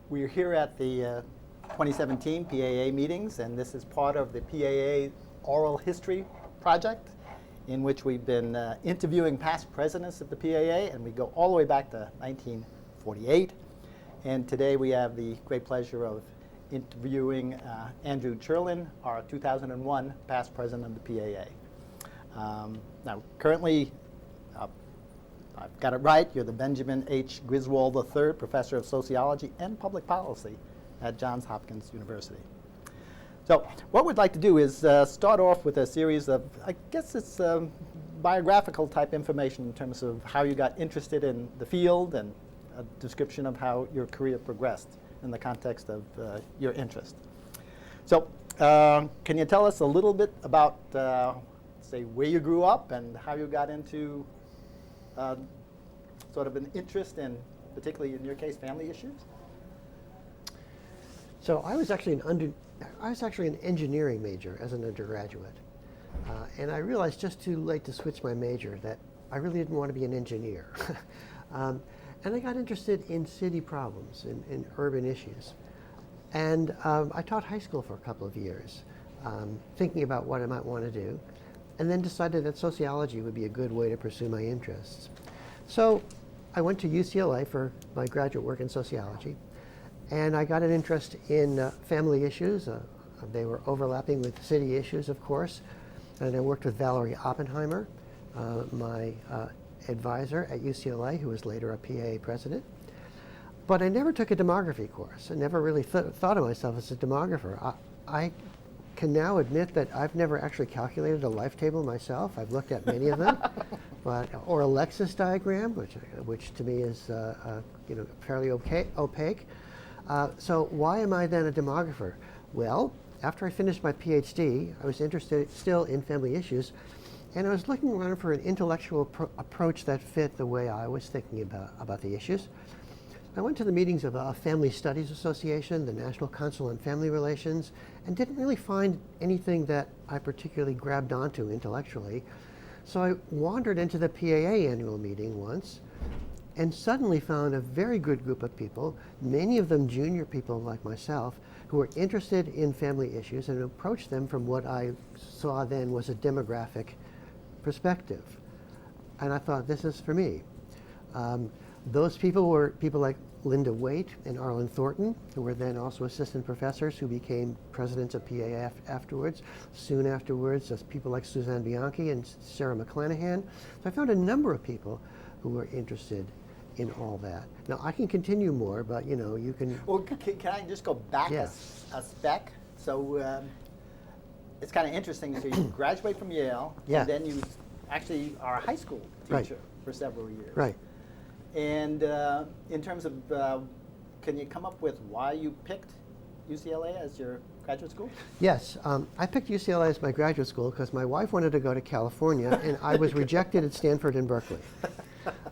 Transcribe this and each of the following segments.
We're here at the 2017 PAA meetings, and this is part of the PAA Oral History Project, in which we've been interviewing past presidents of the PAA, and we go all the way back to 1948. And today we have the great pleasure of interviewing Andrew Cherlin, our 2001 past president of the PAA. Now, currently, I've got it right, you're the Benjamin H. Griswold III Professor of Sociology and Public Policy at Johns Hopkins University. So what we'd like to do is start off with a series of, I guess it's biographical type information in terms of how you got interested in the field and a description of how your career progressed in the context of your interest. So can you tell us a little bit about, say, where you grew up and how you got into sort of an interest in, particularly in your case, family issues? So I was actually an engineering major as an undergraduate, and I realized just too late to switch my major that I really didn't want to be an engineer. And I got interested in city problems, in urban issues. And I taught high school for a couple of years, thinking about what I might want to do, and then decided that sociology would be a good way to pursue my interests. So I went to UCLA for my graduate work in sociology, and I got an interest in family issues. They were overlapping with city issues, of course. And I worked with Valerie Oppenheimer, my advisor at UCLA, who was later a PAA president. But I never took a demography course. I never really thought of myself as a demographer. I can now admit that I've never actually calculated a life table myself. I've looked at many of them, or a Lexis diagram, which to me is fairly opaque. So why am I then a demographer? Well, after I finished my PhD, I was interested still in family issues, and I was looking around for an intellectual approach that fit the way I was thinking about the issues. I went to the meetings of a Family Studies Association, the National Council on Family Relations, and didn't really find anything that I particularly grabbed onto intellectually. So I wandered into the PAA annual meeting once, and suddenly found a very good group of people, many of them junior people like myself, who were interested in family issues and approached them from what I saw then was a demographic perspective. And I thought, this is for me. Those people were people like Linda Waite and Arlen Thornton, who were then also assistant professors who became presidents of PAA afterwards. Soon afterwards, people like Suzanne Bianchi and Sarah McClanahan. So I found a number of people who were interested in all that. Now, I can continue more, but you can... Well, can I just go back a spec? So it's kind of interesting. So you graduate from Yale, and then you actually are a high school teacher for several years. Right. And in terms of, can you come up with why you picked UCLA as your graduate school? Yes, I picked UCLA as my graduate school because my wife wanted to go to California, and I was rejected at Stanford and Berkeley.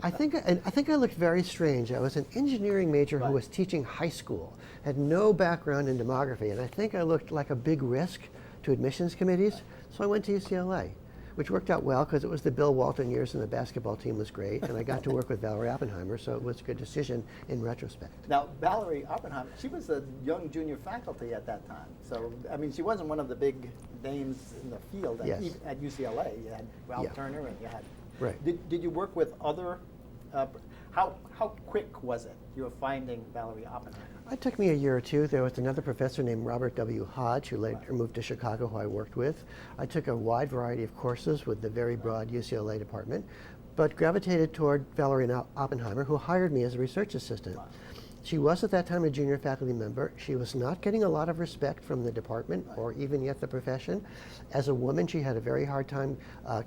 I think I looked very strange. I was an engineering major who was teaching high school, had no background in demography, and I think I looked like a big risk to admissions committees, so I went to UCLA, which worked out well because it was the Bill Walton years and the basketball team was great, and I got to work with Valerie Oppenheimer, so it was a good decision in retrospect. Now, Valerie Oppenheimer, she was a young junior faculty at that time, so I mean, she wasn't one of the big names in the field at UCLA. You had Ralph Turner, and you had... Right. Did you work with other, how quick was it you were finding Valerie Oppenheimer? It took me a year or two. There was another professor named Robert W. Hodge who later moved to Chicago, who I worked with. I took a wide variety of courses with the very broad UCLA department, but gravitated toward Valerie Oppenheimer, who hired me as a research assistant. Wow. She was at that time a junior faculty member. She was not getting a lot of respect from the department or even yet the profession. As a woman, she had a very hard time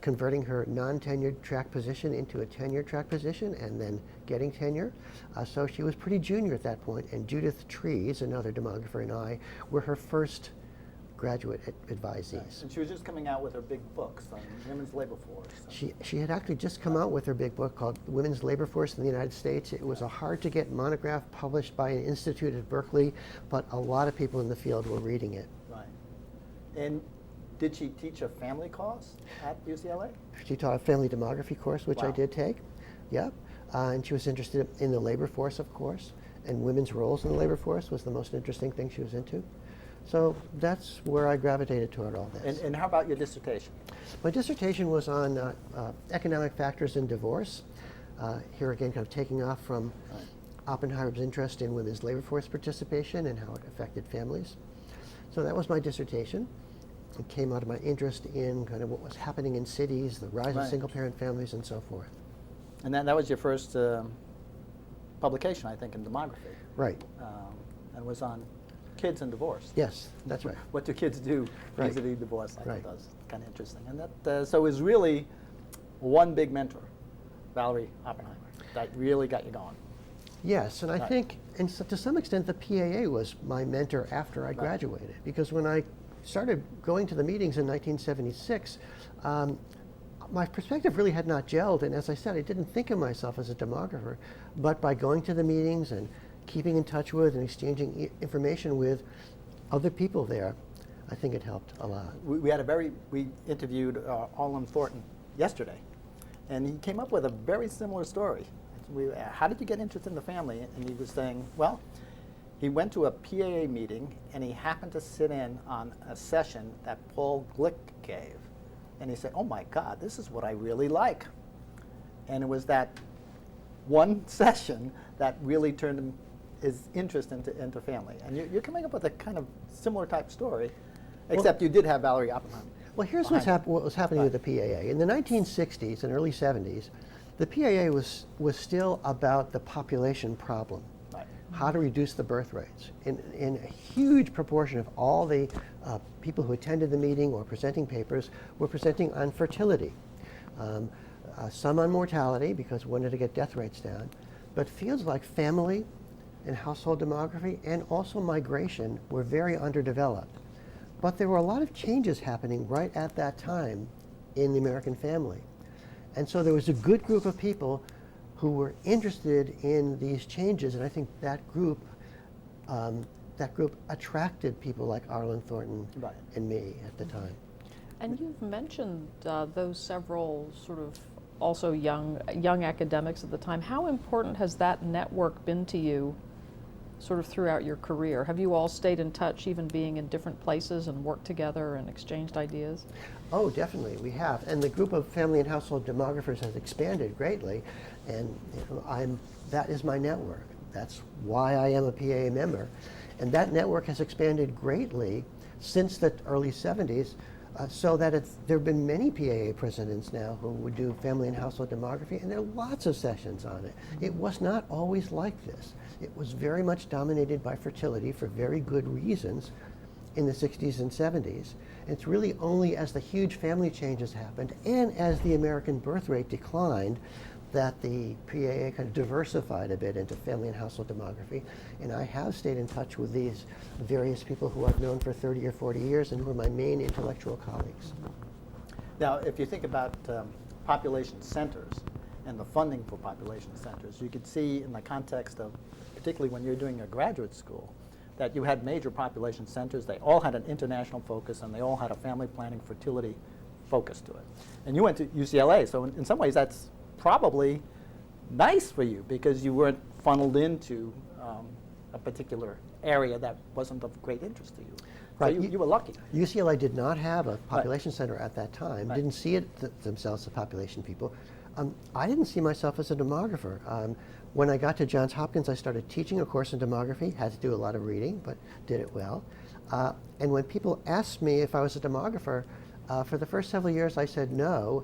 converting her non-tenured track position into a tenured track position and then getting tenure. So she was pretty junior at that point, and Judith Trees, another demographer, and I were her first graduate advisees. Right. And she was just coming out with her big books on women's labor force. She had actually just come out with her big book called Women's Labor Force in the United States. It was a hard-to-get monograph published by an institute at Berkeley, but a lot of people in the field were reading it. Right. And did she teach a family course at UCLA? She taught a family demography course, which I did take. Yeah. and she was interested in the labor force, of course, and women's roles in the labor force was the most interesting thing she was into. So that's where I gravitated toward all this. And how about your dissertation? My dissertation was on economic factors in divorce. Here again, kind of taking off from Oppenheimer's interest in women's labor force participation and how it affected families. So that was my dissertation. It came out of my interest in kind of what was happening in cities, the rise of single-parent families, and so forth. And that was your first publication, I think, in Demography. Right. And was on kids and divorce. Yes, that's right. What do kids do Right. vis-a-vis divorce? I thought Right. that was kind of interesting. And that so it was really one big mentor, Valerie Oppenheimer, that really got you going. Yes, and I Right. think, and so to some extent, the PAA was my mentor after I graduated. Because when I started going to the meetings in 1976, my perspective really had not gelled. And as I said, I didn't think of myself as a demographer. But by going to the meetings and keeping in touch with and exchanging information with other people there, I think it helped a lot. We interviewed Arlen Thornton yesterday, and he came up with a very similar story. How did you get interested in the family? And he was saying, well, he went to a PAA meeting, and he happened to sit in on a session that Paul Glick gave. And he said, oh my God, this is what I really like. And it was that one session that really turned his interest into family. And you're coming up with a kind of similar type story, except you did have Valerie Oppenheimer. Well, here's what was happening with the PAA. In the 1960s and early 70s, the PAA was still about the population problem. Right. How to reduce the birth rates. In a huge proportion of all the people who attended the meeting or presenting papers were presenting on fertility. Some on mortality, because we wanted to get death rates down. But fields like family and household demography and also migration were very underdeveloped. But there were a lot of changes happening right at that time in the American family. And so there was a good group of people who were interested in these changes, and I think that group attracted people like Arlen Thornton and me at the time. And you've mentioned those several sort of also young academics at the time. How important has that network been to you sort of throughout your career? Have you all stayed in touch, even being in different places, and worked together and exchanged ideas? Oh, definitely, we have. And the group of family and household demographers has expanded greatly, and that is my network. That's why I am a PAA member. And that network has expanded greatly since the early 70s, so that there have been many PAA presidents now who would do family and household demography, and there are lots of sessions on it. It was not always like this. It was very much dominated by fertility for very good reasons in the 60s and 70s. And it's really only as the huge family changes happened and as the American birth rate declined that the PAA kind of diversified a bit into family and household demography. And I have stayed in touch with these various people who I've known for 30 or 40 years and who are my main intellectual colleagues. Now, if you think about population centers and the funding for population centers, you could see in the context of, particularly when you're doing a graduate school, that you had major population centers. They all had an international focus, and they all had a family planning fertility focus to it. And you went to UCLA, so in some ways that's probably nice for you because you weren't funneled into a particular area that wasn't of great interest to you. Right. So you were lucky. UCLA did not have a population center at that time, Right. didn't see it themselves as population people. I didn't see myself as a demographer. When I got to Johns Hopkins, I started teaching a course in demography, had to do a lot of reading, but did it well. And when people asked me if I was a demographer, for the first several years I said no.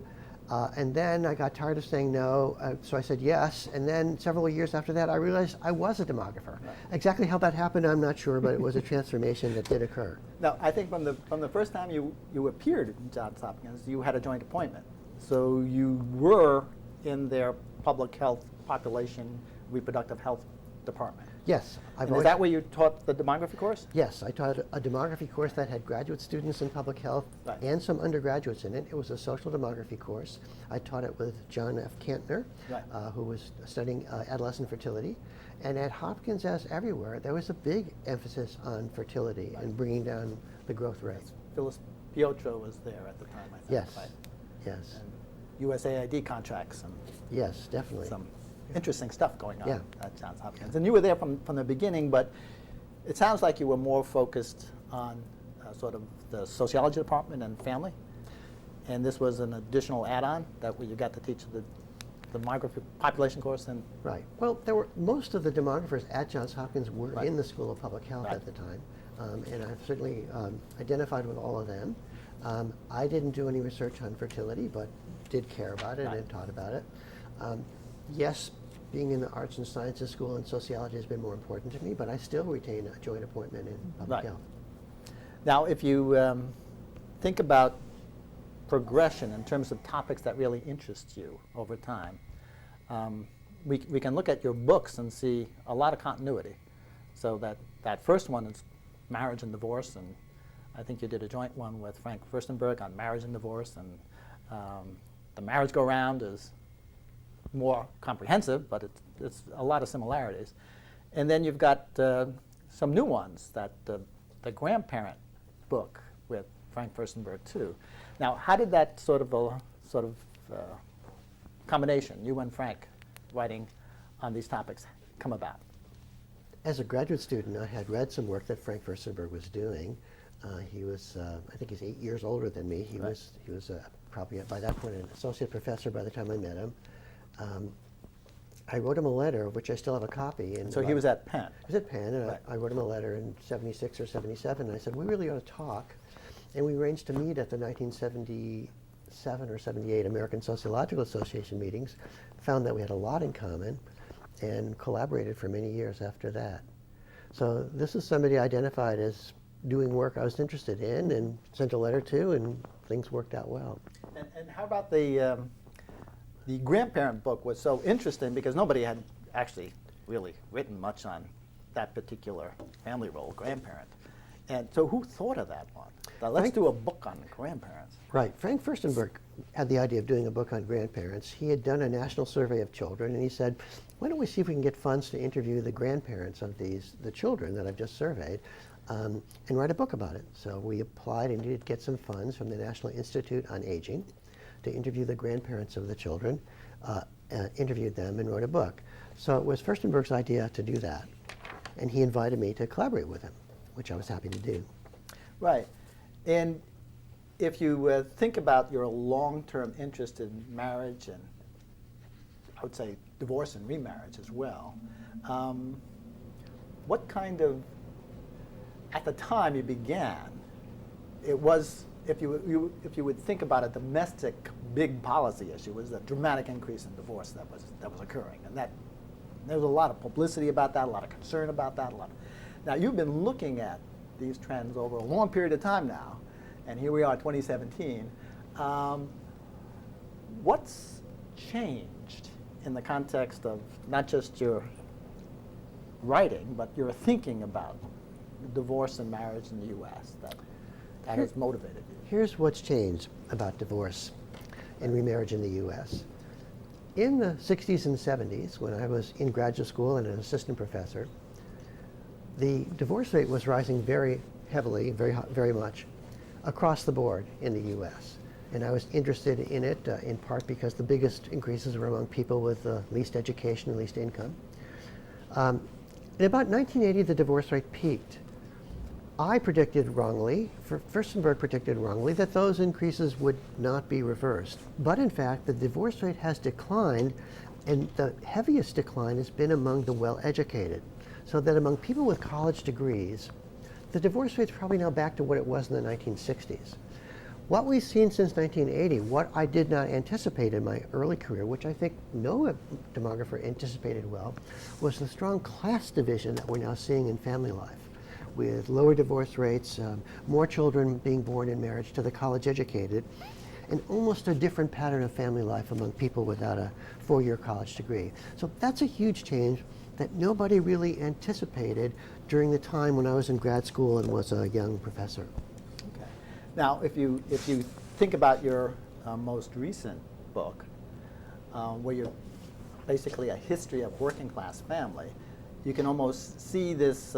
And then I got tired of saying no, so I said yes. And then several years after that, I realized I was a demographer. Right. Exactly how that happened, I'm not sure, but it was a transformation that did occur. Now, I think from the first time you appeared in Johns Hopkins, you had a joint appointment. So you were in their public health, population, reproductive health department. Yes. Is that where you taught the demography course? Yes, I taught a demography course that had graduate students in public health Right. and some undergraduates in it. It was a social demography course. I taught it with John F. Kantner, Right. Who was studying adolescent fertility. And at Hopkins, as everywhere, there was a big emphasis on fertility Right. and bringing down the growth rate. Phyllis Piotro was there at the time, I think. Yes, Right? yes, And USAID contracts and yes, definitely. some interesting stuff going on Yeah. at Johns Hopkins. And you were there from the beginning, but it sounds like you were more focused on sort of the sociology department and family. And this was an additional add-on that you got to teach the demography population course. And Right. Well, most of the demographers at Johns Hopkins were Right. in the School of Public Health Right. at the time, and I've certainly identified with all of them. I didn't do any research on fertility, but did care about it Right. and taught about it. Yes, being in the arts and sciences school and sociology has been more important to me, but I still retain a joint appointment in public Right. health. now, if you think about progression in terms of topics that really interest you over time, we can look at your books and see a lot of continuity. So that first one is marriage and divorce, and I think you did a joint one with Frank Furstenberg on marriage and divorce, and the marriage go-round is more comprehensive, but it's a lot of similarities. And then you've got some new ones, that the grandparent book with Frank Furstenberg too. Now, how did that sort of combination, you and Frank writing on these topics, come about? As a graduate student, I had read some work that Frank Furstenberg was doing. He was, I think he's 8 years older than me. He Right. was probably by that point an associate professor by the time I met him. I wrote him a letter, of which I still have a copy. And So he was at Penn. He was at Penn, and Right. I wrote him a letter in '76 or '77. And I said, we really ought to talk. And we arranged to meet at the 1977 or '78 American Sociological Association meetings, found that we had a lot in common, and collaborated for many years after that. So this is somebody identified as doing work I was interested in and sent a letter to, and things worked out well. And how about the grandparent book was so interesting because nobody had actually really written much on that particular family role, grandparent. And so who thought of that one? Now, let's do a book on grandparents. Right. Frank Furstenberg had the idea of doing a book on grandparents. He had done a national survey of children, and he said, why don't we see if we can get funds to interview the grandparents of the children that I've just surveyed, and write a book about it. So we applied and did get some funds from the National Institute on Aging to interview the grandparents of the children, interviewed them, and wrote a book. So it was Furstenberg's idea to do that, and he invited me to collaborate with him, which I was happy to do. Right. And if you think about your long-term interest in marriage and I would say divorce and remarriage as well, what kind of, at the time you began, it was, if you would think about a domestic big policy issue, was a dramatic increase in divorce that was occurring, and that there was a lot of publicity about that, a lot of concern about that, Now you've been looking at these trends over a long period of time now, and here we are, 2017. What's changed in the context of not just your writing, but your thinking about divorce and marriage in the U.S. that has motivated you? Here's what's changed about divorce and remarriage in the U.S. In the 60s and 70s, when I was in graduate school and an assistant professor, the divorce rate was rising very heavily, very much, across the board in the U.S. And I was interested in it in part because the biggest increases were among people with least education and least income. In about 1980, the divorce rate peaked. I predicted wrongly, Furstenberg predicted wrongly, that those increases would not be reversed. But in fact, the divorce rate has declined, and the heaviest decline has been among the well-educated. So that among people with college degrees, the divorce rate's probably now back to what it was in the 1960s. What we've seen since 1980, what I did not anticipate in my early career, which I think no demographer anticipated well, was the strong class division that we're now seeing in family life, with lower divorce rates, more children being born in marriage to the college educated, and almost a different pattern of family life among people without a four-year college degree. So that's a huge change that nobody really anticipated during the time when I was in grad school and was a young professor. Okay. Now, if you think about your most recent book, where you're basically a history of working class family, you can almost see this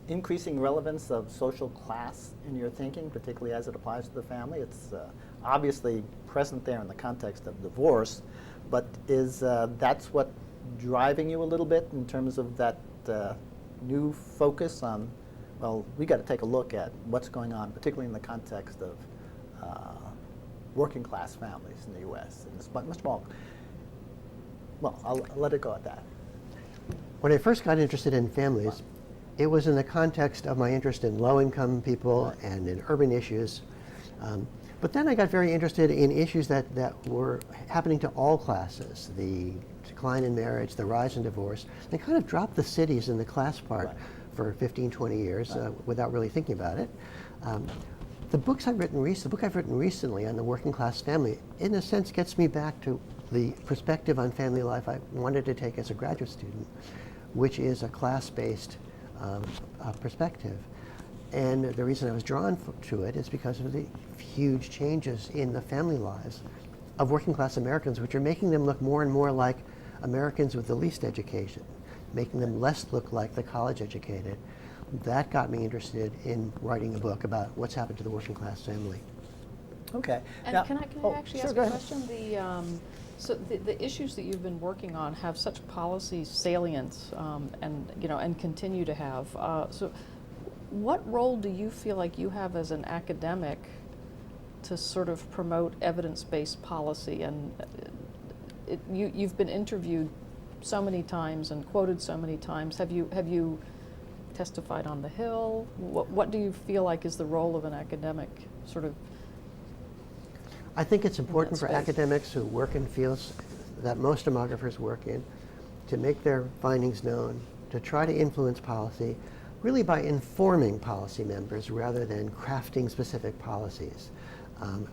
increasing relevance of social class in your thinking, particularly as it applies to the family. It's obviously present there in the context of divorce, but is that's what driving you a little bit in terms of that new focus on, well, we got to take a look at what's going on, particularly in the context of working class families in the U.S. and it's much more. Well, I'll let it go at that. When I first got interested in families, it was in the context of my interest in low-income people and in urban issues. But then I got very interested in issues that were happening to all classes, the decline in marriage, the rise in divorce. They kind of dropped the cities in the class part for 15, 20 years without really thinking about it. The book I've written recently on the working class family, in a sense, gets me back to the perspective on family life I wanted to take as a graduate student, which is a class-based perspective. And the reason I was drawn to it is because of the huge changes in the family lives of working class Americans, which are making them look more and more like Americans with the least education, making them less look like the college educated. That got me interested in writing a book about what's happened to the working class family. Okay. And Now- can I actually sure, ask go a ahead. question? So the issues that you've been working on have such policy salience, and continue to have. So, what role do you feel like you have as an academic to sort of promote evidence-based policy? And you've been interviewed so many times and quoted so many times. Have you testified on the Hill? What do you feel like is the role of an academic, sort of? I think it's important for space. academics who work in fields that most demographers work in to make their findings known, to try to influence policy, really by informing policy members rather than crafting specific policies.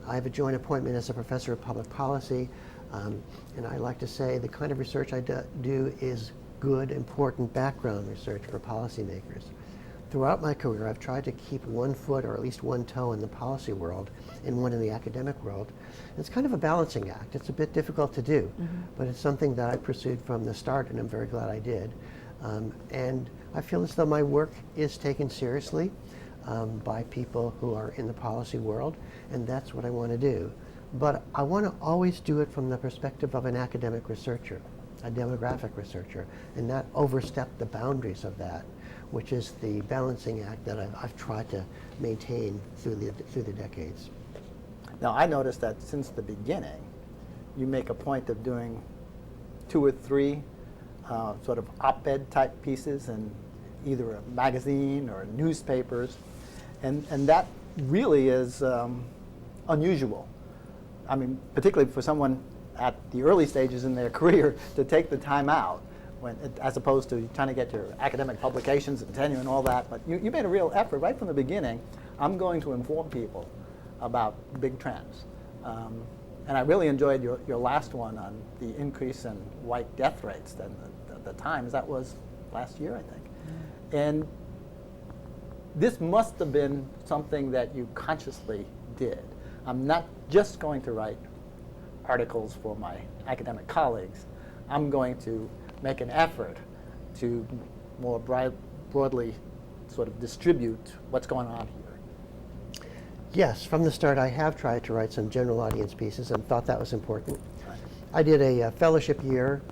I have a joint appointment as a professor of public policy, and I like to say the kind of research I do is good, important background research for policymakers. Throughout my career, I've tried to keep one foot or at least one toe in the policy world and one in the academic world. It's kind of a balancing act. It's a bit difficult to do, but it's something that I pursued from the start, and I'm very glad I did. And I feel as though my work is taken seriously by people who are in the policy world, and that's what I want to do. But I want to always do it from the perspective of an academic researcher, a demographic researcher, and not overstep the boundaries of that, which is the balancing act that I've tried to maintain through the decades. Now, I noticed that since the beginning, you make a point of doing 2 or 3 sort of op-ed type pieces in either a magazine or newspapers, and that really is unusual. I mean, particularly for someone at the early stages in their career to take the time out, as opposed to trying to get your academic publications and tenure and all that. But you made a real effort right from the beginning. I'm going to inform people about big trends. And I really enjoyed your last one on the increase in white death rates and the Times. That was last year, I think. And this must have been something that you consciously did. I'm not just going to write articles for my academic colleagues. I'm going to make an effort to more broadly sort of distribute what's going on here. Yes, from the start I have tried to write some general audience pieces and thought that was important. I did a fellowship year,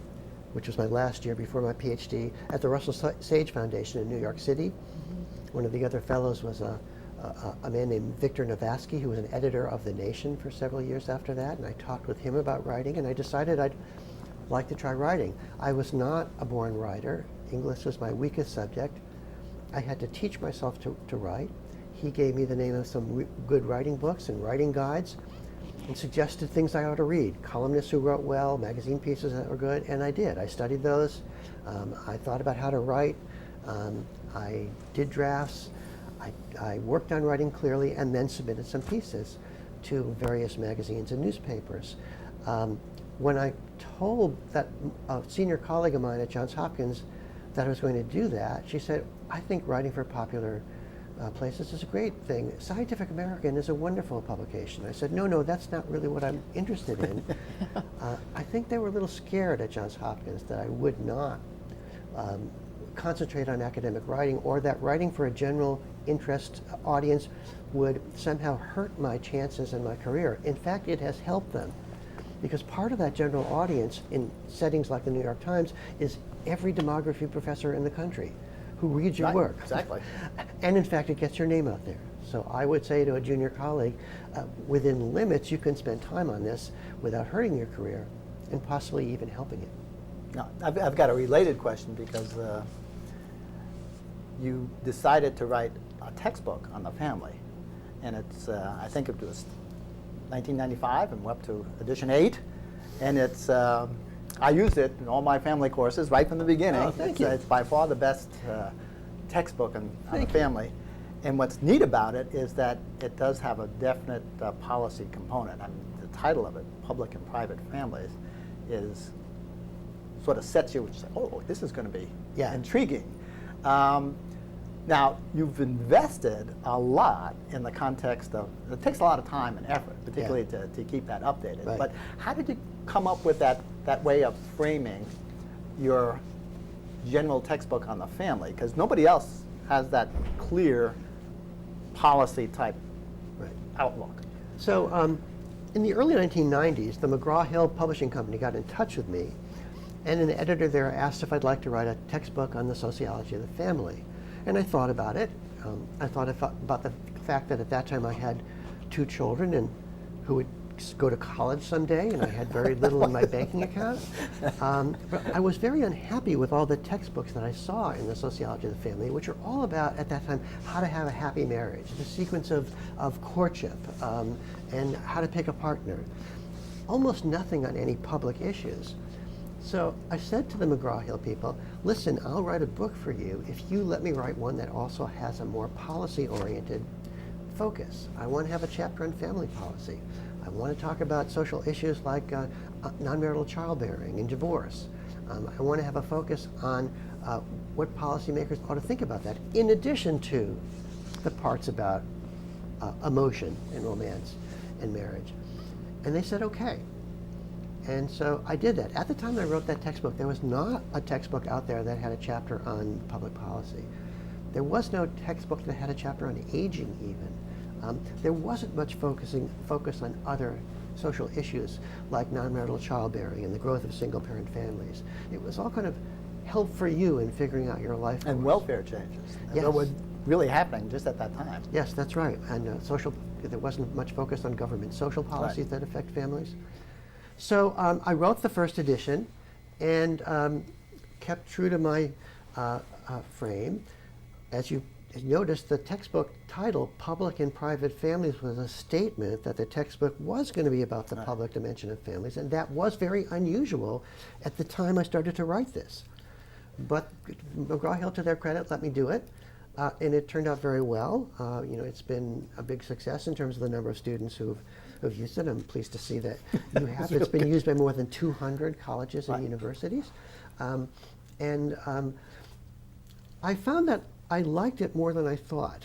which was my last year before my PhD, at the Russell Sage Foundation in New York City. One of the other fellows was a man named Victor Navasky, who was an editor of The Nation for several years after that, and I talked with him about writing, and I decided I'd like to try writing. I was not a born writer. English was my weakest subject. I had to teach myself to write. He gave me the name of some good writing books and writing guides and suggested things I ought to read, columnists who wrote well, magazine pieces that were good, and I did. I studied those. I thought about how to write. I did drafts. I worked on writing clearly and then submitted some pieces to various magazines and newspapers. When I told that a senior colleague of mine at Johns Hopkins that I was going to do that, she said, I think writing for popular places is a great thing. Scientific American is a wonderful publication. I said, no, that's not really what I'm interested in. I think they were a little scared at Johns Hopkins that I would not concentrate on academic writing, or that writing for a general interest audience would somehow hurt my chances in my career. In fact, it has helped them. because part of that general audience in settings like the New York Times is every demography professor in the country who reads your Right, work. exactly. And in fact, it gets your name out there. So I would say to a junior colleague, within limits, you can spend time on this without hurting your career and possibly even helping it. Now, I've got a related question because you decided to write a textbook on the family. And it's, I think it was 1995, and we're up to edition 8. And it's, I used it in all my family courses right from the beginning. Oh, thank you. It's by far the best textbook on the family. And what's neat about it is that it does have a definite policy component. I mean, the title of it, Public and Private Families, is sort of sets you, say, oh, this is going to be intriguing. Now, you've invested a lot in the context of, it takes a lot of time and effort, particularly to keep that updated. Right. But how did you come up with that way of framing your general textbook on the family? Because nobody else has that clear policy type outlook. So in the early 1990s, the McGraw-Hill Publishing Company got in touch with me, and an editor there asked if I'd like to write a textbook on the sociology of the family. And I thought about it. I thought about the fact that at that time I had 2 children and who would go to college someday, and I had very little in my banking account. But I was very unhappy with all the textbooks that I saw in the sociology of the family, which are all about, at that time, how to have a happy marriage, the sequence of courtship, and how to pick a partner. Almost nothing on any public issues. So I said to the McGraw-Hill people, listen, I'll write a book for you if you let me write one that also has a more policy-oriented focus. I want to have a chapter on family policy. I want to talk about social issues like non-marital childbearing and divorce. I want to have a focus on what policymakers ought to think about that, in addition to the parts about emotion and romance and marriage. And they said, okay. And so I did that. At the time I wrote that textbook, there was not a textbook out there that had a chapter on public policy. There was no textbook that had a chapter on aging even. There wasn't much focus on other social issues like non-marital childbearing and the growth of single-parent families. It was all kind of help for you in figuring out your life. And welfare changes that were really happening just at that time. Yes, that's right. And there wasn't much focus on government social policies that affect families. So I wrote the first edition and kept true to my frame. As you noticed, the textbook title, Public and Private Families, was a statement that the textbook was going to be about the public dimension of families, and that was very unusual at the time I started to write this. But McGraw-Hill, to their credit, let me do it, and it turned out very well. It's been a big success in terms of the number of students who've used it. I'm pleased to see that you have. It's been used by more than 200 colleges and universities. I found that I liked it more than I thought.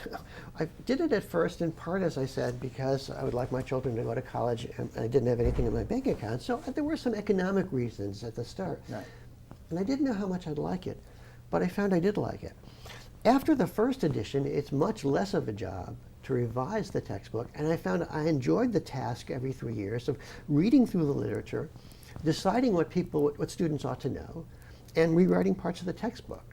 I did it at first in part, as I said, because I would like my children to go to college and I didn't have anything in my bank account. So there were some economic reasons at the start. Right. And I didn't know how much I'd like it, but I found I did like it. After the first edition, it's much less of a job to revise the textbook, and I found I enjoyed the task every 3 years of reading through the literature, deciding what students ought to know, and rewriting parts of the textbook.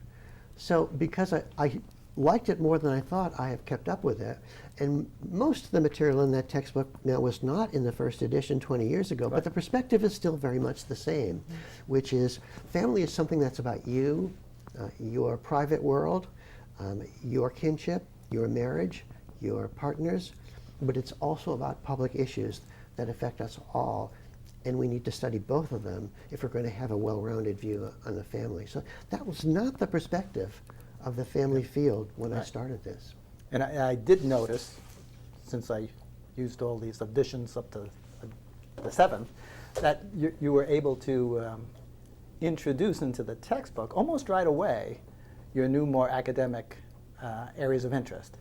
So because I liked it more than I thought, I have kept up with it. And most of the material in that textbook now was not in the first edition 20 years ago, but the perspective is still very much the same, which is family is something that's about you, your private world, your kinship, your marriage, your partners, but it's also about public issues that affect us all. And we need to study both of them if we're going to have a well-rounded view on the family. So that was not the perspective of the family field when I started this. And I did notice, since I used all these editions up to the 7th, that you were able to introduce into the textbook almost right away your new, more academic areas of interest.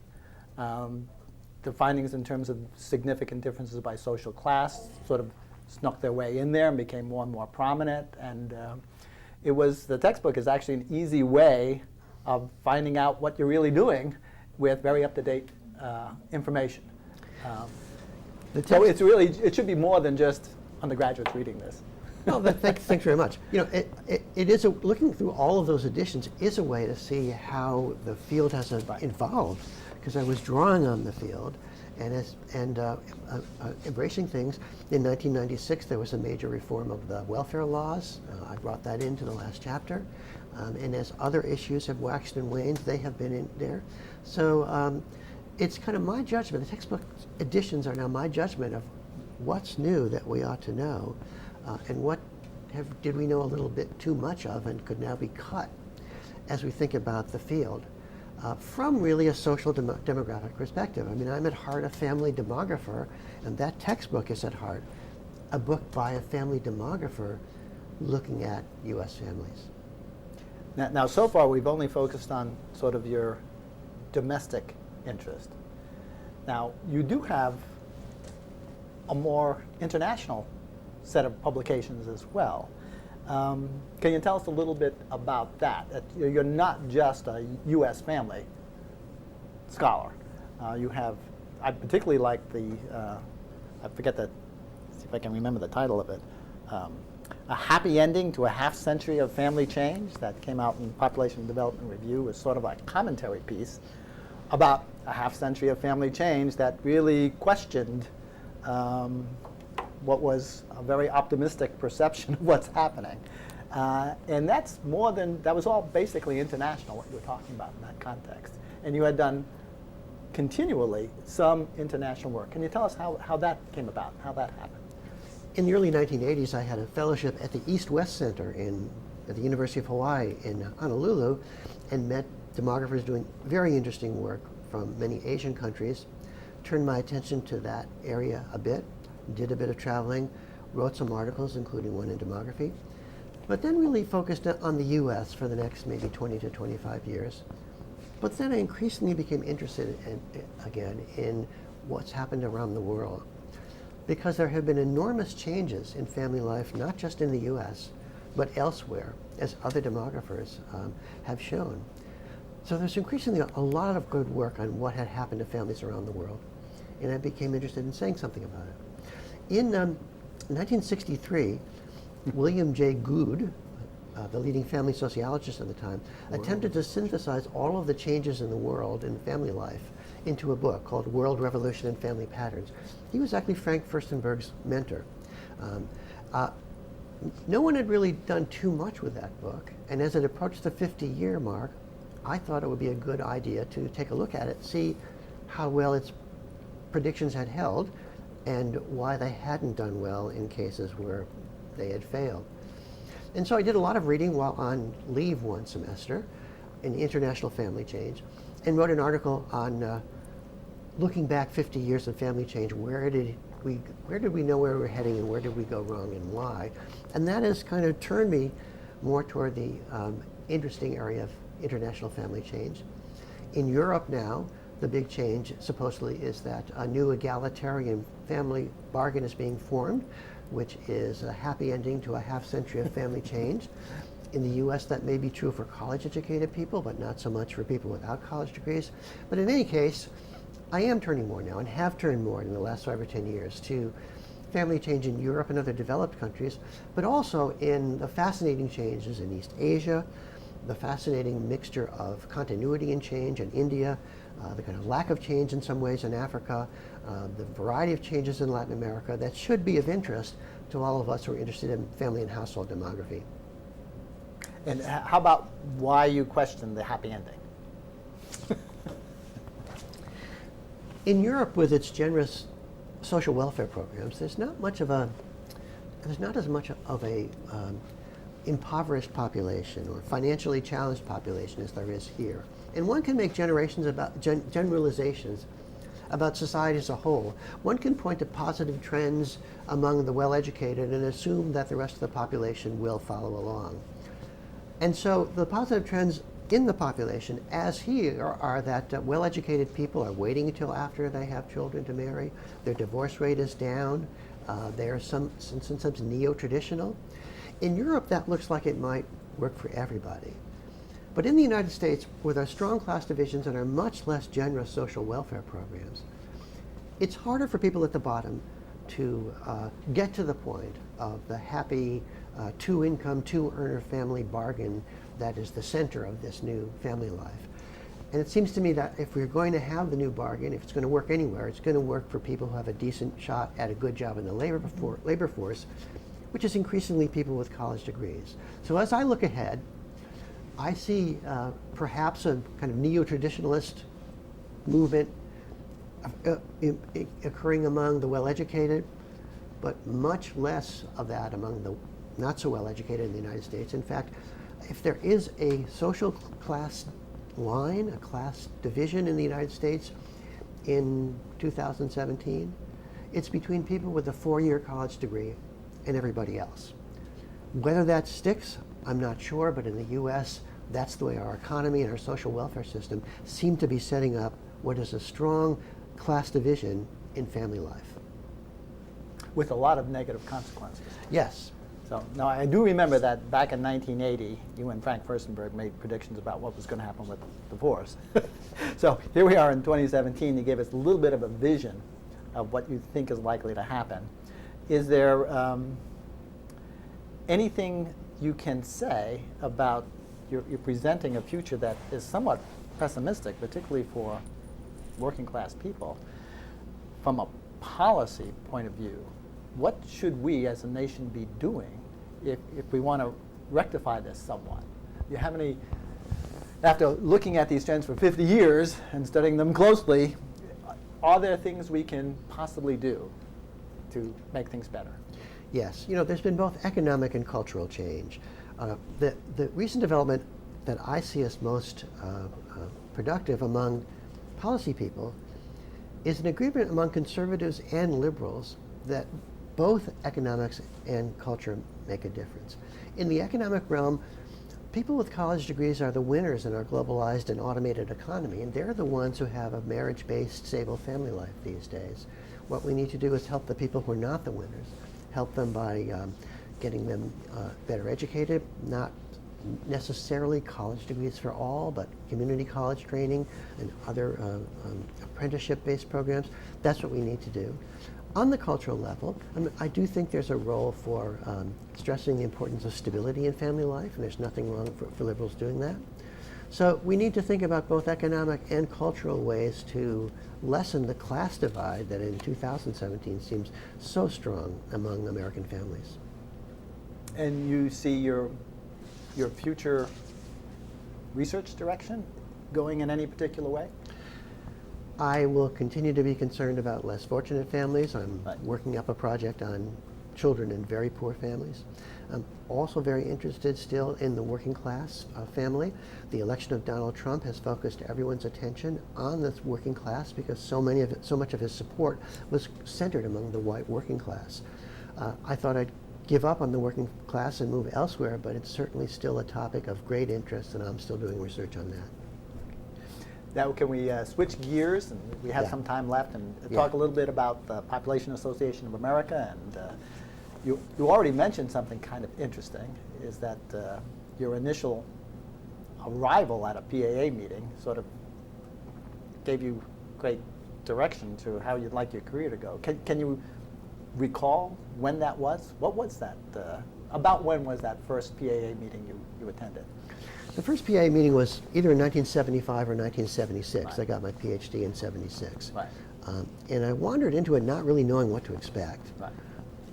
The findings in terms of significant differences by social class sort of snuck their way in there and became more and more prominent. And the textbook is actually an easy way of finding out what you're really doing with very up-to-date information. So it should be more than just undergraduates reading this. No, thanks very much. You know, it is looking through all of those editions is a way to see how the field has evolved, because I was drawing on the field and embracing things. In 1996, there was a major reform of the welfare laws. I brought that into the last chapter, and as other issues have waxed and waned, they have been in there. So it's kind of my judgment. The textbook editions are now my judgment of what's new that we ought to know. And what did we know a little bit too much of and could now be cut as we think about the field from really a social demographic perspective. I mean, I'm at heart a family demographer, and that textbook is at heart a book by a family demographer looking at U.S. families. Now, so far we've only focused on sort of your domestic interest. Now, you do have a more international set of publications as well. Can you tell us a little bit about that? That you're not just a U.S. family scholar. You have, I particularly like the, I forget the, see if I can remember the title of it, A Happy Ending to a Half Century of Family Change, that came out in Population Development Review as sort of a commentary piece about a half century of family change that really questioned what was a very optimistic perception of what's happening. And that's more than, that was all basically international, what you were talking about in that context. And you had done continually some international work. Can you tell us how that came about, how that happened? In the early 1980s, I had a fellowship at the East-West Center at the University of Hawaii in Honolulu, and met demographers doing very interesting work from many Asian countries. Turned my attention to that area a bit, did a bit of traveling, wrote some articles, including one in demography, but then really focused on the U.S. for the next maybe 20 to 25 years. But then I increasingly became interested again in what's happened around the world, because there have been enormous changes in family life, not just in the U.S., but elsewhere, as other demographers have shown. So there's increasingly a lot of good work on what had happened to families around the world, and I became interested in saying something about it. In 1963, William J. Good, the leading family sociologist at the time, attempted to synthesize all of the changes in the world in family life into a book called World Revolution and Family Patterns. He was actually Frank Furstenberg's mentor. No one had really done too much with that book, and as it approached the 50-year mark, I thought it would be a good idea to take a look at it, see how well its predictions had held, and why they hadn't done well in cases where they had failed. And so I did a lot of reading while on leave one semester in International Family Change, and wrote an article on looking back 50 years of family change. Where did we know where we were heading, and where did we go wrong, and why? And that has kind of turned me more toward the interesting area of international family change. In Europe now, the big change supposedly is that a new egalitarian family bargain is being formed, which is a happy ending to a half century of family change. In the US, that may be true for college-educated people, but not so much for people without college degrees. But in any case, I am turning more now, and have turned more in the last 5 or 10 years, to family change in Europe and other developed countries, but also in the fascinating changes in East Asia, the fascinating mixture of continuity and change in India, the kind of lack of change in some ways in Africa, the variety of changes in Latin America that should be of interest to all of us who are interested in family and household demography. And how about why you question the happy ending? In Europe, with its generous social welfare programs, there's not as much of a impoverished population or financially challenged population as there is here. And one can make generalizations about society as a whole. One can point to positive trends among the well-educated and assume that the rest of the population will follow along. And so the positive trends in the population, as here, are that well-educated people are waiting until after they have children to marry. Their divorce rate is down. They're sometimes neo-traditional. In Europe, that looks like it might work for everybody. But in the United States, with our strong class divisions and our much less generous social welfare programs, it's harder for people at the bottom to get to the point of the happy two-income, two-earner family bargain that is the center of this new family life. And it seems to me that if we're going to have the new bargain, if it's going to work anywhere, it's going to work for people who have a decent shot at a good job in the labor force, which is increasingly people with college degrees. So as I look ahead, I see perhaps a kind of neo-traditionalist movement occurring among the well-educated, but much less of that among the not so well-educated in the United States. In fact, if there is a social class line, a class division in the United States in 2017, it's between people with a 4-year college degree and everybody else. Whether that sticks, I'm not sure, but in the US, that's the way our economy and our social welfare system seem to be setting up what is a strong class division in family life. With a lot of negative consequences. Yes. So, now I do remember that back in 1980, you and Frank Furstenberg made predictions about what was going to happen with divorce. So here we are in 2017. You gave us a little bit of a vision of what you think is likely to happen. Is there anything you can say about you're presenting a future that is somewhat pessimistic, particularly for working class people, from a policy point of view? What should we as a nation be doing if we want to rectify this somewhat? Do you have any, after looking at these trends for 50 years and studying them closely, are there things we can possibly do to make things better? Yes, you know, there's been both economic and cultural change. The recent development that I see as most productive among policy people is an agreement among conservatives and liberals that both economics and culture make a difference. In the economic realm, people with college degrees are the winners in our globalized and automated economy, and they're the ones who have a marriage-based, stable family life these days. What we need to do is help the people who are not the winners, help them by getting them better educated, not necessarily college degrees for all, but community college training and other apprenticeship-based programs. That's what we need to do. On the cultural level, I do think there's a role for stressing the importance of stability in family life, and there's nothing wrong for liberals doing that. So we need to think about both economic and cultural ways to lessen the class divide that in 2017 seems so strong among American families. And you see your future research direction going in any particular way? I will continue to be concerned about less fortunate families. I'm Right. working up a project on children in very poor families. I'm also very interested still in the working class family. The election of Donald Trump has focused everyone's attention on this working class because so much of his support was centered among the white working class. I thought I'd give up on the working class and move elsewhere, but it's certainly still a topic of great interest, and I'm still doing research on that. Now, can we switch gears, and we have Yeah. some time left, and Yeah. talk a little bit about the Population Association of America? And you already mentioned something kind of interesting, is that your initial arrival at a PAA meeting sort of gave you great direction to how you'd like your career to go. Can you recall when that was? What was that? About when was that first PAA meeting you attended? The first PAA meeting was either in 1975 or 1976. Right. I got my PhD in 76. Right. And I wandered into it not really knowing what to expect. Right.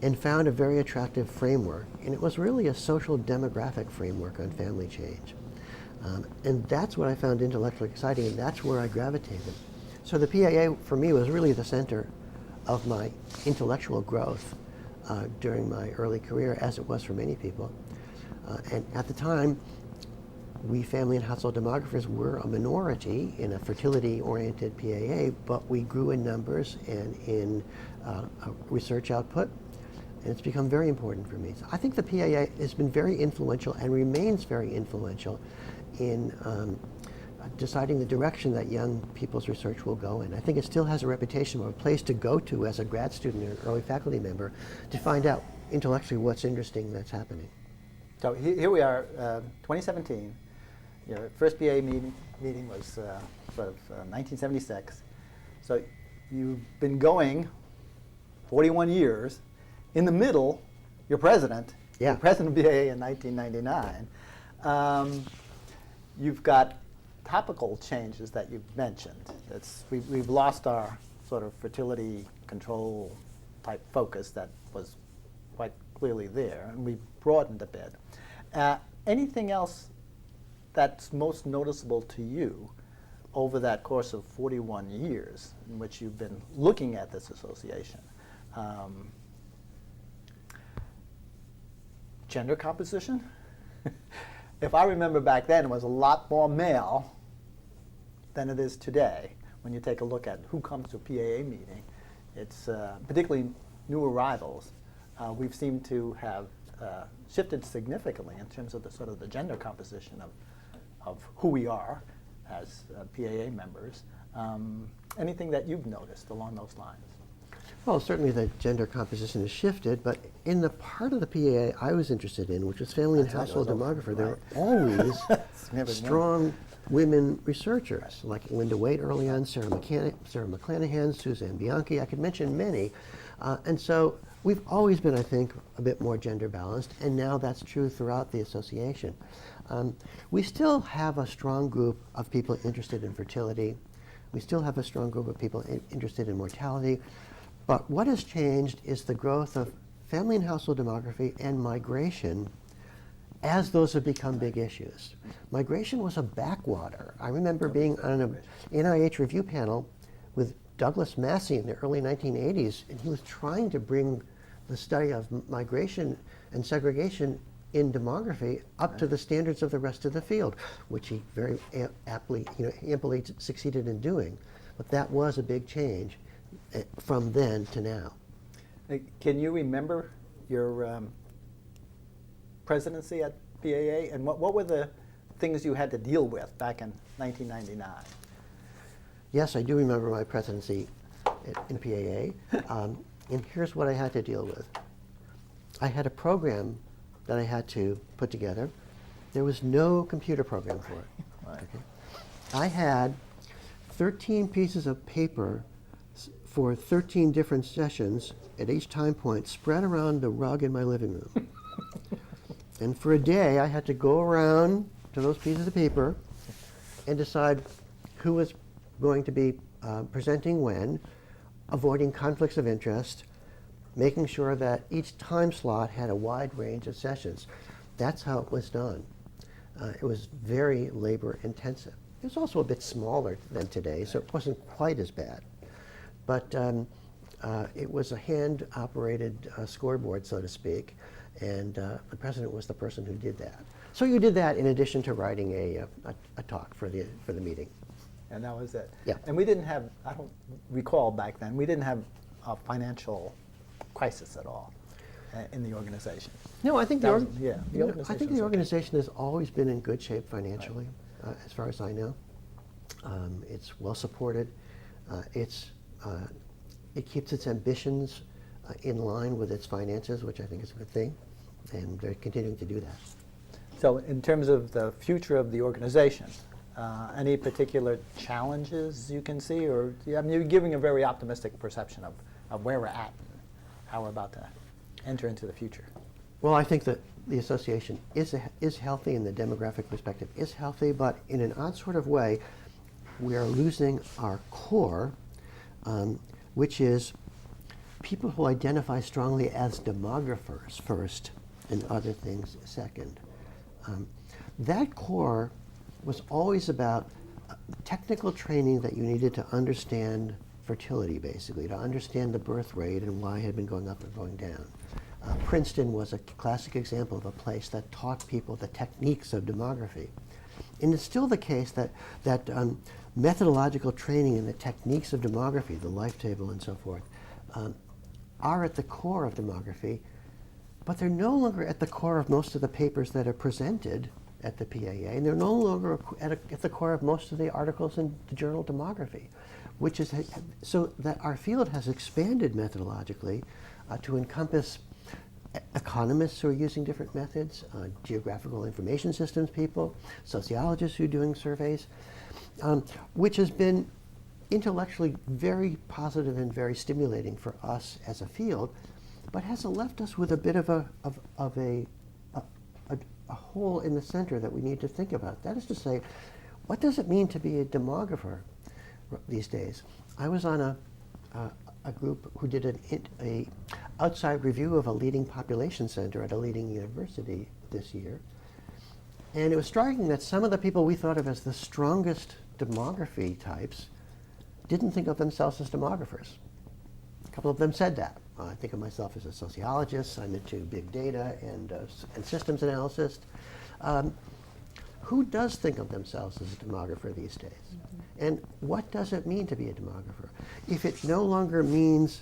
And found a very attractive framework. And it was really a social demographic framework on family change. And that's what I found intellectually exciting, and that's where I gravitated. So the PAA, for me, was really the center of my intellectual growth during my early career, as it was for many people. And at the time, we family and household demographers were a minority in a fertility-oriented PAA, but we grew in numbers and in research output, and it's become very important for me. So I think the PAA has been very influential and remains very influential in deciding the direction that young people's research will go in. I think it still has a reputation of a place to go to as a grad student or early faculty member to find out intellectually what's interesting that's happening. So here we are, 2017. Your first PAA meeting was sort of 1976. So you've been going 41 years. In the middle, you're president. Yeah. You're president of PAA in 1999. You've got topical changes that you've mentioned. We've lost our sort of fertility control type focus that was quite clearly there, and we've broadened a bit. Anything else that's most noticeable to you over that course of 41 years in which you've been looking at this association? Gender composition? If I remember back then, it was a lot more male than it is today. When you take a look at who comes to a PAA meeting, it's particularly new arrivals. We've seemed to have shifted significantly in terms of the sort of the gender composition of who we are as PAA members. Anything that you've noticed along those lines? Well, certainly the gender composition has shifted, but in the part of the PAA I was interested in, which was family and That's right, household it was demographer, there over- were always Never strong women researchers, like Linda Waite early on, Sarah McClanahan, Suzanne Bianchi. I could mention many. And so we've always been, I think, a bit more gender balanced, and now that's true throughout the association. We still have a strong group of people interested in fertility. We still have a strong group of people interested in mortality. But what has changed is the growth of family and household demography and migration as those have become big issues. Migration was a backwater. I remember being on an NIH review panel with Douglas Massey in the early 1980s, and he was trying to bring the study of migration and segregation in demography up to the standards of the rest of the field, which he very amply succeeded in doing. But that was a big change from then to now. Can you remember your presidency at PAA, and what were the things you had to deal with back in 1999? Yes, I do remember my presidency in PAA, and here's what I had to deal with. I had a program that I had to put together. There was no computer program for it. Right. Okay. I had 13 pieces of paper for 13 different sessions at each time point spread around the rug in my living room. And for a day, I had to go around to those pieces of paper and decide who was going to be presenting when, avoiding conflicts of interest, making sure that each time slot had a wide range of sessions. That's how it was done. It was very labor intensive. It was also a bit smaller than today, so it wasn't quite as bad. But it was a hand-operated scoreboard, so to speak, and the president was the person who did that. So you did that in addition to writing a talk for the meeting. And that was it. Yeah. And we didn't have, I don't recall back then, we didn't have a financial crisis at all in the organization. No, I think That was- the yeah, the organization I think was the okay. organization has always been in good shape financially, as far as I know. It's well supported. It keeps its ambitions in line with its finances, which I think is a good thing, and they're continuing to do that. So in terms of the future of the organization, any particular challenges you can see? Or I mean, you're giving a very optimistic perception of where we're at and how we're about to enter into the future. Well, I think that the association is healthy, and the demographic perspective is healthy, but in an odd sort of way, we are losing our core, which is people who identify strongly as demographers first and other things second. That core was always about technical training that you needed to understand fertility, basically, to understand the birth rate and why it had been going up and going down. Princeton was a classic example of a place that taught people the techniques of demography. And it's still the case that methodological training in the techniques of demography, the life table and so forth, are at the core of demography, but they're no longer at the core of most of the papers that are presented at the PAA, and they're no longer at the core of most of the articles in the journal Demography, which is so that our field has expanded methodologically to encompass economists who are using different methods, geographical information systems people, sociologists who are doing surveys, which has been intellectually very positive and very stimulating for us as a field, but has left us with a bit of a hole in the center that we need to think about. That is to say, what does it mean to be a demographer these days? I was on a group who did an outside review of a leading population center at a leading university this year. And it was striking that some of the people we thought of as the strongest demography types didn't think of themselves as demographers. A couple of them said that. I think of myself as a sociologist. I'm into big data and systems analysis. Who does think of themselves as a demographer these days? Mm-hmm. And what does it mean to be a demographer? If it no longer means,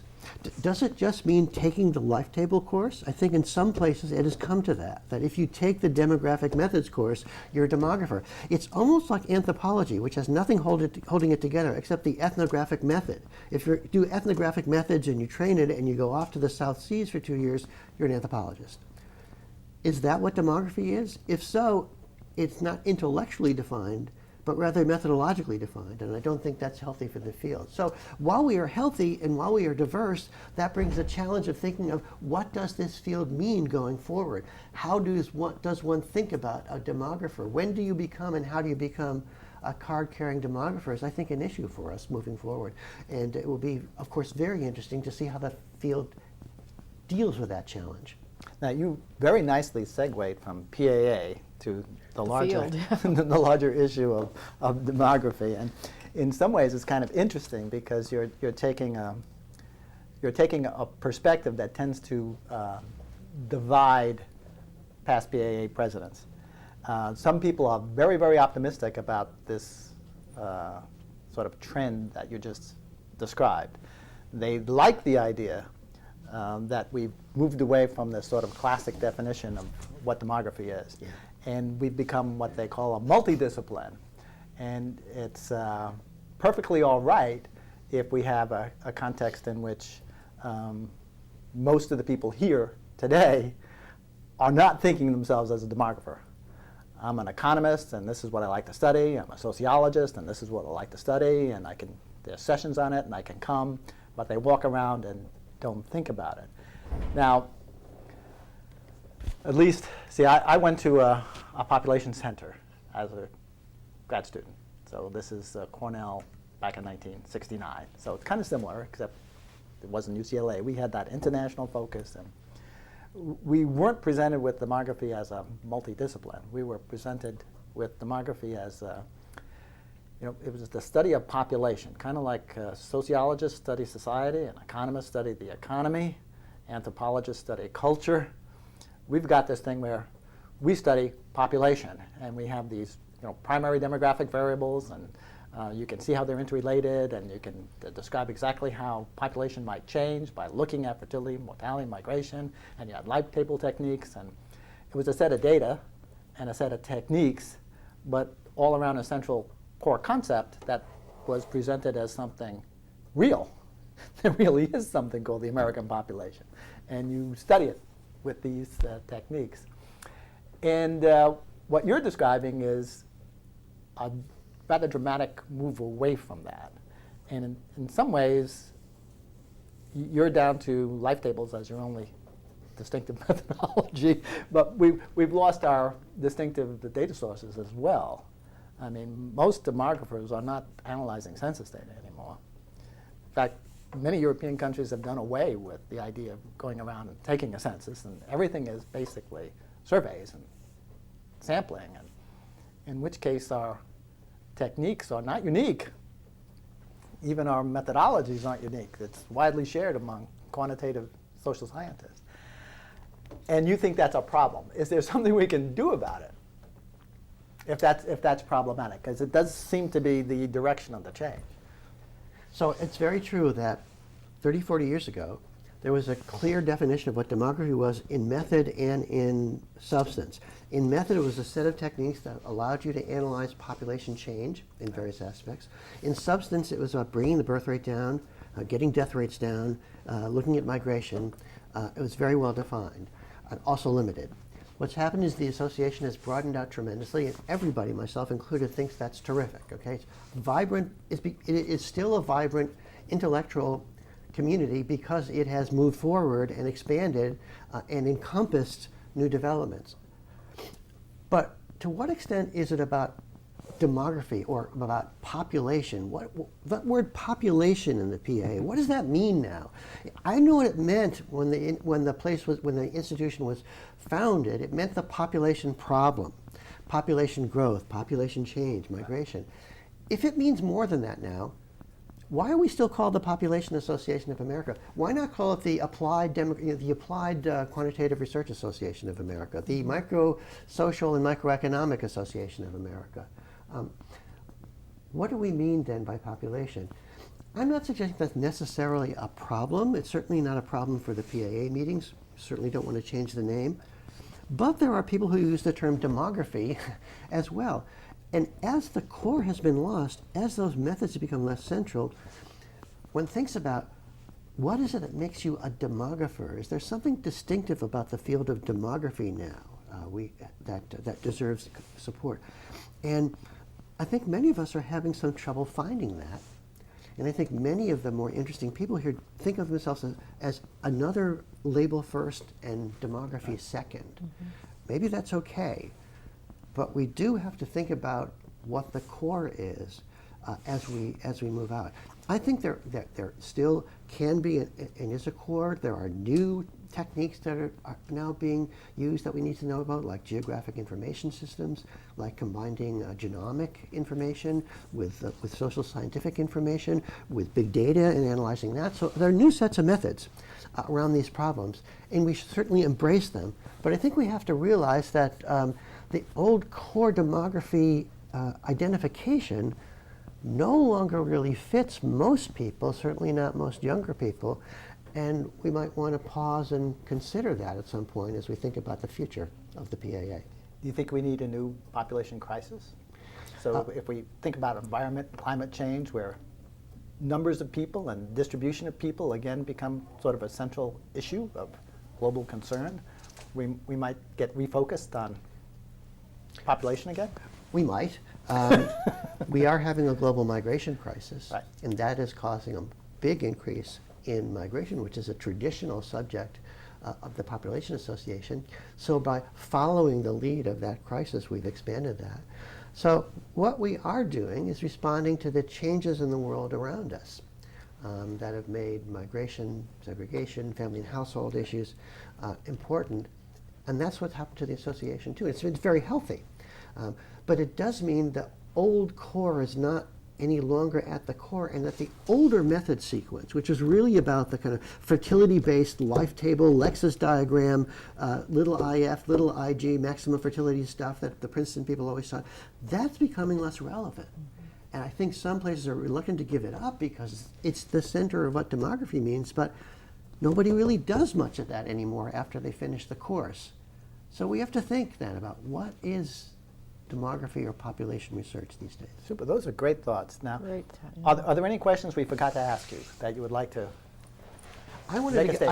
does it just mean taking the life table course? I think in some places it has come to that if you take the demographic methods course, you're a demographer. It's almost like anthropology, which has nothing holding it together except the ethnographic method. If you do ethnographic methods and you train it and you go off to the South Seas for 2 years, you're an anthropologist. Is that what demography is? If so, it's not intellectually defined, but rather methodologically defined, and I don't think that's healthy for the field. So while we are healthy and while we are diverse, that brings a challenge of thinking of what does this field mean going forward? How does one think about a demographer? When do you become and how do you become a card-carrying demographer is, I think, an issue for us moving forward. And it will be, of course, very interesting to see how the field deals with that challenge. Now, you very nicely segued from PAA to the larger, field. the larger issue of demography, and in some ways it's kind of interesting because you're taking a perspective that tends to divide past PAA presidents. Some people are very, very optimistic about this sort of trend that you just described. They like the idea that we've moved away from this sort of classic definition of what demography is. Yeah. And we've become what they call a multidiscipline. And it's perfectly all right if we have a context in which most of the people here today are not thinking themselves as a demographer. I'm an economist, and this is what I like to study. I'm a sociologist, and this is what I like to study. And there's sessions on it, and I can come. But they walk around and don't think about it. Now, at least, see, I went to a population center as a grad student. So this is Cornell back in 1969. So it's kind of similar, except it wasn't UCLA. We had that international focus, and we weren't presented with demography as a multidiscipline. We were presented with demography as it was the study of population, kind of like sociologists study society, and economists study the economy, anthropologists study culture. We've got this thing where we study population, and we have these primary demographic variables, and you can see how they're interrelated, and you can describe exactly how population might change by looking at fertility, mortality, migration, and you have life table techniques, and it was a set of data and a set of techniques, but all around a central core concept that was presented as something real. There really is something called the American population, and you study it with these techniques. And what you're describing is a rather dramatic move away from that. And in some ways, you're down to life tables as your only distinctive methodology, but we've lost our distinctive data sources as well. I mean, most demographers are not analyzing census data anymore. In fact, many European countries have done away with the idea of going around and taking a census, and everything is basically surveys and sampling, and in which case our techniques are not unique. Even our methodologies aren't unique. It's widely shared among quantitative social scientists. And you think that's a problem. Is there something we can do about it? If that's problematic, because it does seem to be the direction of the change. So it's very true that 30, 40 years ago, there was a clear definition of what demography was in method and in substance. In method, it was a set of techniques that allowed you to analyze population change in various aspects. In substance, it was about bringing the birth rate down, getting death rates down, looking at migration. It was very well defined, and also limited. What's happened is the association has broadened out tremendously, and everybody, myself included, thinks that's terrific. Okay, it's vibrant. It is still a vibrant intellectual community because it has moved forward and expanded and encompassed new developments. But to what extent is it about demography or about population? That word population in the PAA, what does that mean now? I know what it meant when the institution was founded. It meant the population problem, population growth, population change, migration. If it means more than that now, why are we still called the Population Association of America? Why not call it the Applied Quantitative Research Association of America, the Micro-Social and Microeconomic Association of America? What do we mean then by population? I'm not suggesting that's necessarily a problem. It's certainly not a problem for the PAA meetings. Certainly don't want to change the name. But there are people who use the term demography as well. And as the core has been lost, as those methods have become less central, one thinks about what is it that makes you a demographer? Is there something distinctive about the field of demography now that deserves support? And I think many of us are having some trouble finding that. And I think many of the more interesting people here think of themselves as another label first and demography second. Mm-hmm. Maybe that's okay. But we do have to think about what the core is as we move out. I think there still can be and is a core. There are new techniques that are now being used that we need to know about, like geographic information systems, like combining genomic information with social scientific information, with big data and analyzing that. So there are new sets of methods around these problems, and we should certainly embrace them. But I think we have to realize that the old core demography identification no longer really fits most people, certainly not most younger people, and we might want to pause and consider that at some point as we think about the future of the PAA. Do you think we need a new population crisis? So if we think about environment, climate change, where numbers of people and distribution of people again become sort of a central issue of global concern, we might get refocused on population again? We might. We are having a global migration crisis, right, and that is causing a big increase in migration, which is a traditional subject of the Population Association. So by following the lead of that crisis, we've expanded that. So what we are doing is responding to the changes in the world around us that have made migration, segregation, family and household issues important. And that's what's happened to the association too. It's very healthy. But it does mean the old core is not any longer at the core, and that the older method sequence, which is really about the kind of fertility-based life table, Lexis diagram, little IF, little IG, maximum fertility stuff that the Princeton people always taught, that's becoming less relevant. Mm-hmm. And I think some places are reluctant to give it up because it's the center of what demography means, but nobody really does much of that anymore after they finish the course. So we have to think then about what is demography or population research these days. Super, those are great thoughts. Now, great. Are there any questions we forgot to ask you that you would like to I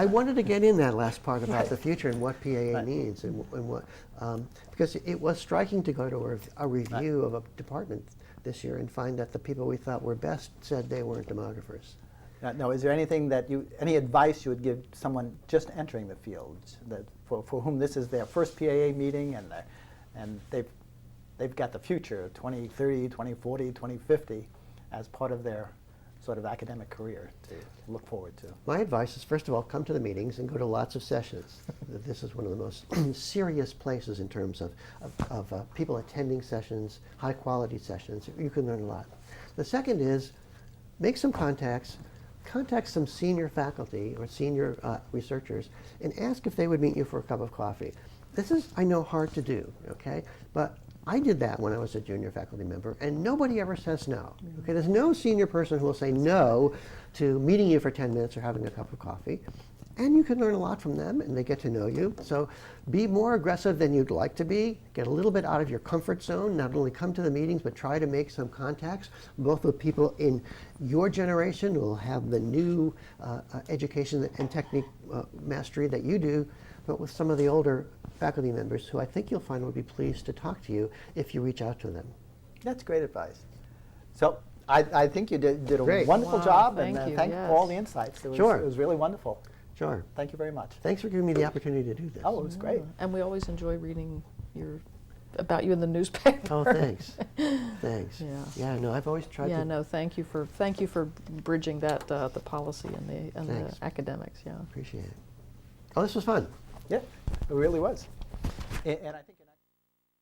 wanted to get in that last part about right. the future and what PAA right. means and what, because it was striking to go to a review right. of a department this year and find that the people we thought were best said they weren't demographers. No, is there anything that any advice you would give someone just entering the field, that for whom this is their first PAA meeting and they've got the future, 2030, 2040, 2050, as part of their sort of academic career to look forward to? My advice is, first of all, come to the meetings and go to lots of sessions. This is one of the most serious places in terms of people attending sessions, high-quality sessions. You can learn a lot. The second is make some contacts, contact some senior faculty or senior researchers, and ask if they would meet you for a cup of coffee. This is, I know, hard to do, okay? But I did that when I was a junior faculty member, and nobody ever says no. Okay, there's no senior person who will say no to meeting you for 10 minutes or having a cup of coffee. And you can learn a lot from them, and they get to know you. So be more aggressive than you'd like to be. Get a little bit out of your comfort zone. Not only come to the meetings, but try to make some contacts, both with people in your generation who will have the new education and technique mastery that you do, but with some of the older faculty members who I think you'll find would be pleased to talk to you if you reach out to them. That's great advice. So I think you did a Great. wonderful Wow, job, thank and you, thank you yes. for all the insights. It was, Sure. It was really wonderful. Sure. Thank you very much. Thanks for giving me the opportunity to do this. Oh, it was great. And we always enjoy reading about you in the newspaper. Oh, thanks. Thanks. Yeah. Yeah, no, I've always tried Yeah, to. no, thank you for bridging that the policy and Thanks. the academics. Yeah. Appreciate it. Oh, this was fun. Yeah, it really was. And I think.